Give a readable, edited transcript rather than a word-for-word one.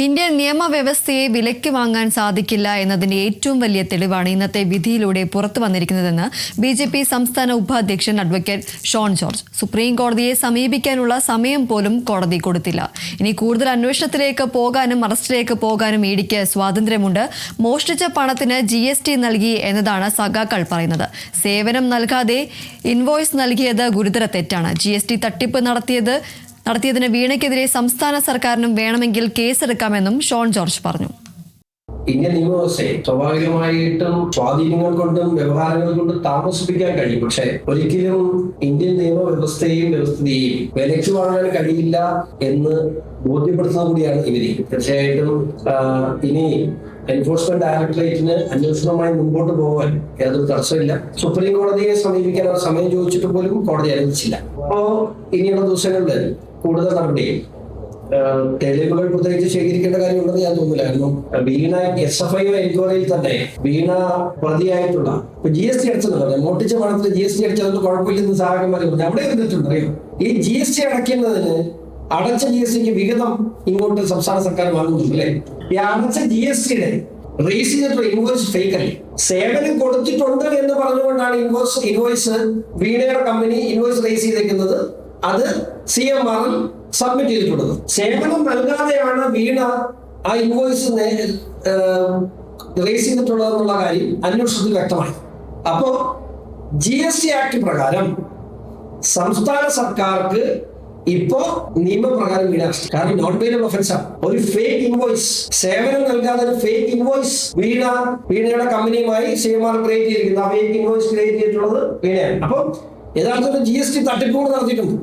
Indian നിയമവ്യവസ്ഥയെ വിലയ്ക്ക് വാങ്ങാൻ സാധിക്കില്ല എന്നതിന്റെ ഏറ്റവും വലിയ തെളിവാണ് ഇന്നത്തെ വിധിയിലൂടെ പുറത്തു വന്നിരിക്കുന്നതെന്ന് ബി.ജെ.പി. സംസ്ഥാന ഉപാധ്യക്ഷൻ അഡ്വക്കേറ്റ് ഷോൺ ജോർജ്. സുപ്രീം കോടതിയെ സമീപിക്കാനുള്ള സമയം പോലും കോടതി കൊടുത്തില്ല. ഇനി കൂടുതൽ അന്വേഷണത്തിലേക്ക് പോകാനും അറസ്റ്റിലേക്ക് പോകാനും ഇഡിക്ക് സ്വാതന്ത്ര്യമുണ്ട്. മോഷ്ടിച്ച പണത്തിന് GST നൽകി എന്നതാണ് സഖാക്കൾ പറയുന്നത്. സേവനം നൽകാതെ ഇൻവോയ്സ് നൽകിയത് ഗുരുതര തെറ്റാണ്. GST തട്ടിപ്പ് നടത്തിയതിന് വീണയ്ക്കെതിരെ സംസ്ഥാന സർക്കാരിനും വേണമെങ്കിൽ കേസെടുക്കാമെന്നും ഷോൺ ജോർജ് പറഞ്ഞു. ഇന്ത്യൻ നിയമവ്യവസ്ഥയെ സ്വാഭാവികമായിട്ടും സ്വാധീനങ്ങൾ കൊണ്ടും വ്യവഹാരങ്ങൾ കൊണ്ടും താമസിപ്പിക്കാൻ കഴിയും. പക്ഷെ ഒരിക്കലും ഇന്ത്യൻ നിയമവ്യവസ്ഥയെയും വ്യവസ്ഥിതിയെയും വിലയ്ക്ക് വാങ്ങാൻ കഴിയില്ല എന്ന് ബോധ്യപ്പെടുത്തുന്നത് കൂടിയാണ് ഈ വിധി. തീർച്ചയായിട്ടും ഇനി എൻഫോഴ്സ്മെന്റ് ഡയറക്ടറേറ്റിന് അന്വേഷണവുമായി മുമ്പോട്ട് പോകാൻ യാതൊരു തടസ്സമില്ല. സുപ്രീം കോടതിയെ സമീപിക്കാനുള്ള സമയം ചോദിച്ചിട്ട് പോലും കോടതി അനുവദിച്ചില്ല. അപ്പോ ഇനിയുള്ള ദിവസങ്ങളിൽ കൂടുതൽ നടപടിയും തെളിവുകൾ പ്രത്യേകിച്ച് ശേഖരിക്കേണ്ട കാര്യമുണ്ടെന്ന് ഞാൻ തോന്നുന്നില്ല. കാരണം വീണ SFI എൻക്വയറിയിൽ തന്നെ വീണ പ്രതിയായിട്ടുള്ള GST അടച്ചെന്ന് പറയാം, മോട്ടിച്ച പണത്തിൽ GST അടച്ചതുകൊണ്ട് കുഴപ്പമില്ലെന്ന് സഹായകന്മാർ പറഞ്ഞു. അവിടെ ഇരുന്നിട്ടുണ്ട് അറിയാം. ഈ GST അടയ്ക്കുന്നതിന് അടച്ച GSTക്ക് വിഹിതം ഇങ്ങോട്ട് സംസ്ഥാന സർക്കാർ വാങ്ങുന്നുണ്ട് അല്ലേ? ഈ അടച്ച GSTയുടെ റേസ് ചെയ്തിട്ടുള്ള ഇൻവോയ്സ് ഫേക്ക് അല്ലേ? സേവനം കൊടുത്തിട്ടുണ്ട് എന്ന് പറഞ്ഞുകൊണ്ടാണ് ഇൻവോയ്സ് വീണയുടെ കമ്പനി ഇൻവോയ്സ് റേസ് ചെയ്തേക്കുന്നത്. അത് CMR സബ്മിറ്റ് ചെയ്തിട്ടുള്ളത്. സേവനം നൽകാതെയാണ് വീണ ആ ഇൻവോയ്സ് റേസ് ചെയ്തിട്ടുള്ളതെന്നുള്ള കാര്യം അന്വേഷണത്തിൽ വ്യക്തമായി. അപ്പോ GST ആക്ട് പ്രകാരം സംസ്ഥാന സർക്കാർക്ക് ഇപ്പോ നിയമപ്രകാരം വീണ കാരണം നോട്ട് ബെയിലബിൾ ഒഫൻസ് ആണ്. ഒരു ഫേക്ക് ഇൻവോയ്സ്, സേവനം നൽകാതെ ഒരു ഫേക്ക് ഇൻവോയ്സ് വീണയുടെ കമ്പനിയുമായി CMR ക്രിയേറ്റ് ചെയ്തിരിക്കുന്നത്. ആ ഫേക്ക് ഇൻവോയ്സ് ക്രിയേറ്റ് ചെയ്തിട്ടുള്ളത് വീണയാണ്. അപ്പൊ യഥാർത്ഥത്തിൽ GST തട്ടിപ്പുകൾ നടത്തിയിട്ടുണ്ട്.